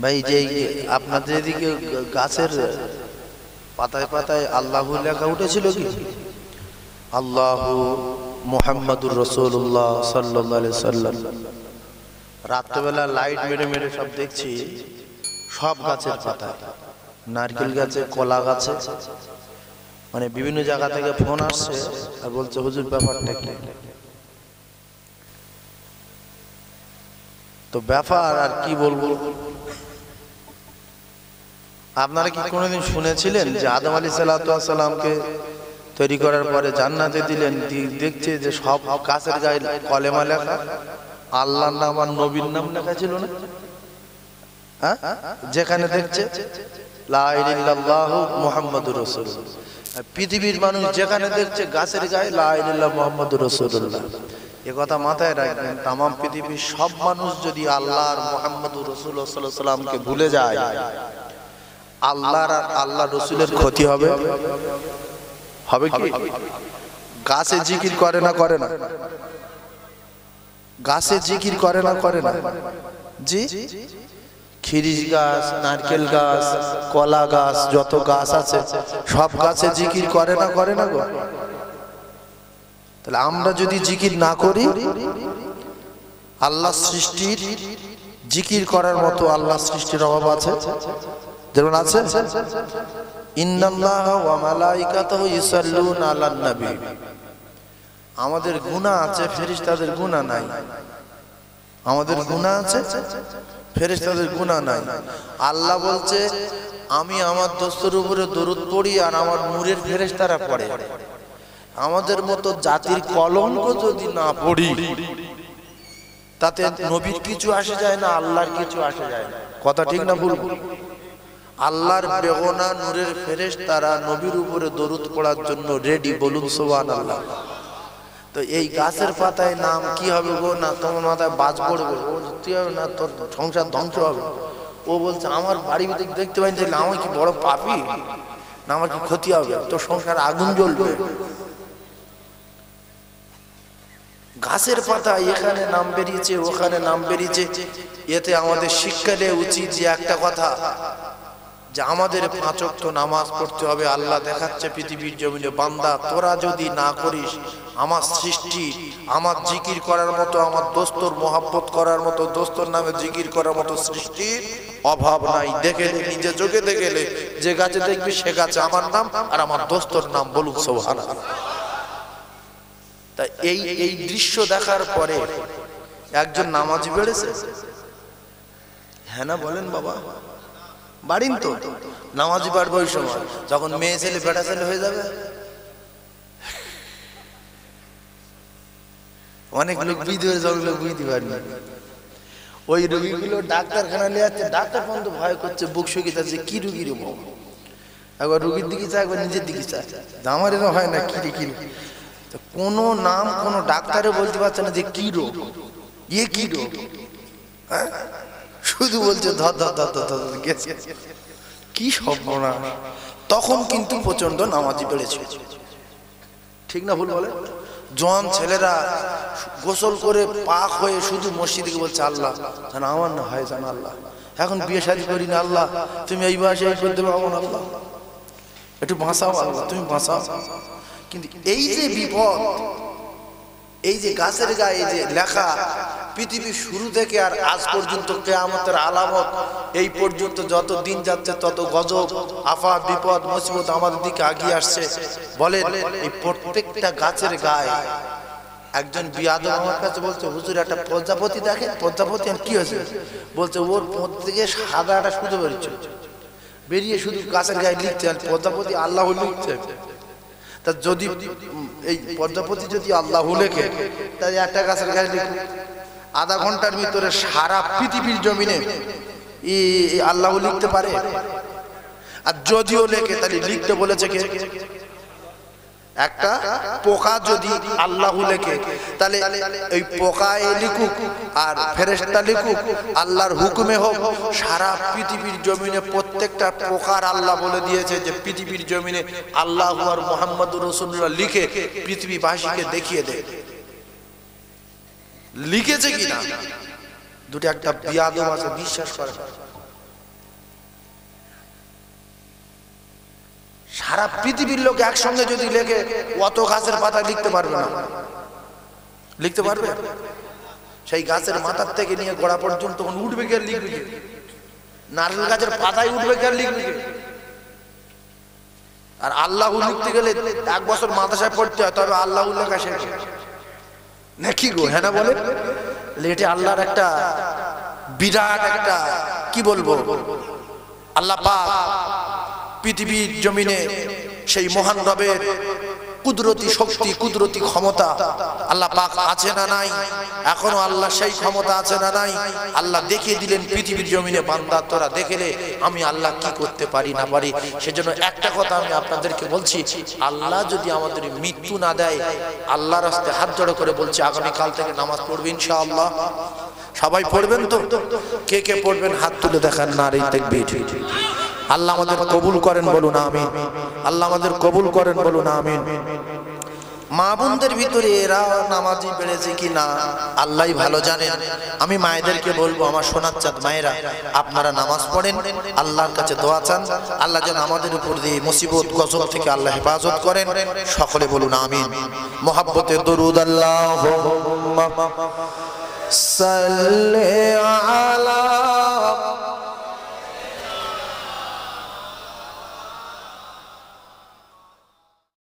ভাই যে আপনাদের এদিকে গাছের পাতায় পাতায় আল্লাহু লেখা উঠেছিল কি? আল্লাহু মুহাম্মাদুর রাসূলুল্লাহ সাল্লাল্লাহু আলাইহি সাল্লাম। রাত্রেবেলা লাইট মেরে মেরে সব দেখছি, সব গাছের পাতায়, নারকেল গাছে, কলা গাছে, মানে বিভিন্ন জায়গা থেকে ফোন আসছে আর বলছে হুজুর ব্যাপারটা কি? তো ব্যাপার আর কি বলবো। আপনারা কি কোনোদিন শুনেছিলেন যে আদম আলাইহিস সালামকে তৈরি করার পরে জান্নাতে দিলেন, দেখছে যে সব গাছের গায়ে কলেমা লেখা, আল্লাহর নাম আর নবীর নাম লেখা ছিল না? হ্যাঁ, যেখানে দেখছে লা ইলাহা ইল্লাল্লাহু মুহাম্মাদুর রাসূলুল্লাহ, পৃথিবীর মানুষ যেখানে দেখছে গাছের গায়ে লা ইলাহা ইল্লাল্লাহ মুহাম্মাদুর রাসূলুল্লাহ। এ কথা মাথায় রাখবেন, তাম পৃথিবীর সব মানুষ যদি আল্লাহ আর মুহাম্মাদুর রাসূলুল্লাহ সাল্লাল্লাহু আলাইহি সাল্লামকে ভুলে যায়, আল্লাহর আর আল্লাহ রসুলের ক্ষতি হবে। হবে কি? গাছে জিকির করে না করে না? গাছে জিকির করে না করে না? জি, খিরিস গাছ, নারকেল গাছ, কলা গাছ, যত গাছ আছে সব গাছে জিকির করে না করে না গো? তাহলে আমরা যদি জিকির না করি, আল্লাহ সৃষ্টির জিকির করার মতো আল্লাহ সৃষ্টির অভাব আছে? যেমন আছে ইন্নাল্লাহা ওয়া মালাইকাতুহু ইউসাল্লুনা আলান নবী। আমাদের গুনাহ আছে, ফেরেশতাদের গুনাহ নাই। আমাদের গুনাহ আছে, ফেরেশতাদের গুনাহ নাই। আল্লাহ বলছে আমি আমার দোস্তের উপরে দরুদ পড়ি আর আমার নূরের ফেরেশতারা পড়ে। আমাদের মতো জাতির কলঙ্ক যদি না পড়ি, তাতে নবীর কিছু আসে যায় না, আল্লাহর কিছু আসে যায় না। কথা ঠিক না ভুল? আল্লাহর বেগনা নূরের ফেরেশতারা নবীর উপরে দরুদ পড়ার জন্য রেডি, বলুন সুবহানাল্লাহ। তো এই গাছের পাতায় নাম কি হবে গো? না তোমার মাথায় বাজ পড়বে, ও তুই হবে না, তোর সংসার ধ্বংস হবে। ও বলছে আমার বাড়ি ভিতরে দেখতে পাই যে আমার কি বড় পাপী, না আমার কি ক্ষতি হবে, তোর সংসার আগুন জ্বলবে। গাছের পাতা এখানে নাম বেরিয়েছে, ওখানে নাম বেরিয়েছে। এতে আমাদের শিক্ষা দেওয়া উচিত যে একটা কথা, যে আমাদের 5 ওয়াক্ত নামাজ পড়তে হবে। আল্লাহ দেখাচ্ছে পৃথিবীর জমিনে, বান্দা তোরা যদি না করিস, আমার সৃষ্টি, আমার জিকির করার মতো, আমার দোস্তর মোহাব্বত করার মতো, দোস্তর নামে জিকির করার মতো সৃষ্টির অভাব নাই। দেখেলে, নিজে চোখে দেখেলে, যে গাছে দেখবি সে গাছে আমার নাম আর আমার দোস্তর নাম, বলুন সুবহানাল্লাহ। তা এই দৃশ্য দেখার পরে একজন নামাজি বেড়েছে? হ্যাঁ না বলেন বাবা? বাড়িন তো নামাজি বাড়বে ওই সময় যখন মেয়ে ছেলে বেটা ছেলে হয়ে যাবে। অনেক লোক বিধবা জগলে বুঝতে পারেনি। ওই রোগীগুলো ডাক্তারখানা নিয়ে যাচ্ছে, ডাক্তার পর্যন্ত ভয় করছে, বুক শুকিয়ে যাচ্ছে, কি রুগী রে বাবা। একবার রুগীর দিকে চায়, একবার নিজের দিকে চায়, আমার এরকম হয় না কি রে কি রে। কোন নাম কোন ডাক্তারে বলতে পারছে না যে কি রোগ, ইয়ে কি রোগ, হ্যাঁ শুধু বলছে ধর ধর ধর ধর ধর গেছে। কি সর্বনাশ। তখন কিন্তু প্রচন্ড নামাজি বেড়েছে, ঠিক না ভুল বলে? জোয়ান ছেলেরা গোসল করে পাক হয়ে শুধু মসজিদে বলছে আল্লাহ যেন আমার না হয়, জান আল্লাহ এখন বিয়ে শাদী করি না, আল্লাহ তুমি এই বয়সে এই করতে পারবো না, আল্লাহ একটু বাঁচাও, আল্লাহ তুমি বাঁচাও। কিন্তু এই যে বিপদ, এই যে গাছের গায়ে যে লেখা, পৃথিবীর শুরু থেকে আর আজ পর্যন্ত কিয়ামতের আলামত, এই পর্যন্ত যত দিন যাচ্ছে তত গজব, আফাত, বিপদ, মুসিবত আমাদের দিকে আগিয়ে আসছে। বলেন এই প্রত্যেকটা গাছের গায়ে একজন বিয়াদব আমার কাছে বলছে হুজুর একটা প্রজাপতি দেখেন। প্রজাপতি কি হয়েছে? বলছে ওর প্রত্যেকে সাদা একটা সুতো বেরিয়েছে, বেরিয়ে শুধু গাছের গায়ে লিখছে আর প্রজাপতি আল্লাহ লিখছে। তা যদি এই প্রজাপতি যদি আল্লাহ লেখে, তাই একটা গাছের গায়ে লিখুক, আধা ঘন্টার ভিতরে সারা পৃথিবীর জমিনে আল্লাহ লিখতে পারে। আর যদিও লেখে তাহলে লিখতে বলেছে কে? একটা পোকা যদি আল্লাহ লেখে, তাহলে ওই পোকায় লিখুক আর ফেরেশতা লিখুক, আল্লাহর হুকুমে হোক, সারা পৃথিবীর জমিনে প্রত্যেকটা পোকার আল্লাহ বলে দিয়েছে যে পৃথিবীর জমিনে আল্লাহ আর মুহাম্মদুর রাসূলুল্লাহ লিখে পৃথিবীবাসীকে দেখিয়ে দেয় লিখেছে কিনা। দুটো একটা বিয়াদব আছে, বিশ্বাস করে সারা পৃথিবীর লোক একসঙ্গে যদি লেখে অত গাছের পাতা লিখতে পারবে না। লিখতে পারবে? সেই গাছের মাথার থেকে নিয়ে গোড়া পর্যন্ত উঠবে কে আর লিখবে কে? নারকেল গাছের পাতায় উঠবে কে আর লিখবে কে? আর আল্লাহ লিখতে গেলে 1 বছর মাদ্রাসায় পড়তে হয়, তবে আল্লাহ লেখা শেষ নাকি গো? হ্যাঁ না বলে? এটা আল্লাহর একটা বিরাট একটা কি বলবো, আল্লাহ পাক পৃথিবীর জমিনে সেই মহান রবের কুদরতি শক্তি, কুদরতি ক্ষমতা আল্লাহ পাক আছে না নাই? এখনো আল্লাহ সেই ক্ষমতা আছে না নাই? আল্লাহ দেখিয়ে দিলেন পৃথিবীর জমিনে, বান্দা তোরা দেখলে আমি আল্লাহ কি করতে পারি না পারি। সেজন্য একটা কথা আমি আপনাদেরকে বলছি, আল্লাহ যদি আমাদের মৃত্যু না দেয়, আল্লাহর রাস্তে হাত জড়ো করে বলছি আগামীকাল থেকে নামাজ পড়বে ইনশাআল্লাহ। সবাই পড়বেন তো? কে কে পড়বেন হাত তুলে দেখান। নারী তাকবীর। আল্লাহ আমাদের কবুল করেন, বলুন আমিন। আল্লাহ আমাদের কবুল করেন, বলুন আমিন। মা বোনদের ভিতরে এরা নামাজি বেড়েছে কি না আল্লাহই ভালো জানেন। আমি মায়েদেরকে বলবো, আমার সোনার চাঁদ মায়েরা, আপনারা নামাজ পড়েন, আল্লাহর কাছে দোয়া চান, আল্লাহ যেন আমাদের উপর দিয়ে মুসিবত গজব থেকে আল্লাহ হেফাজত করেন। সকলে বলুন আমিন। মোহাব্বতে দরুদ আল্লাহুম্মা সাল্লি আলা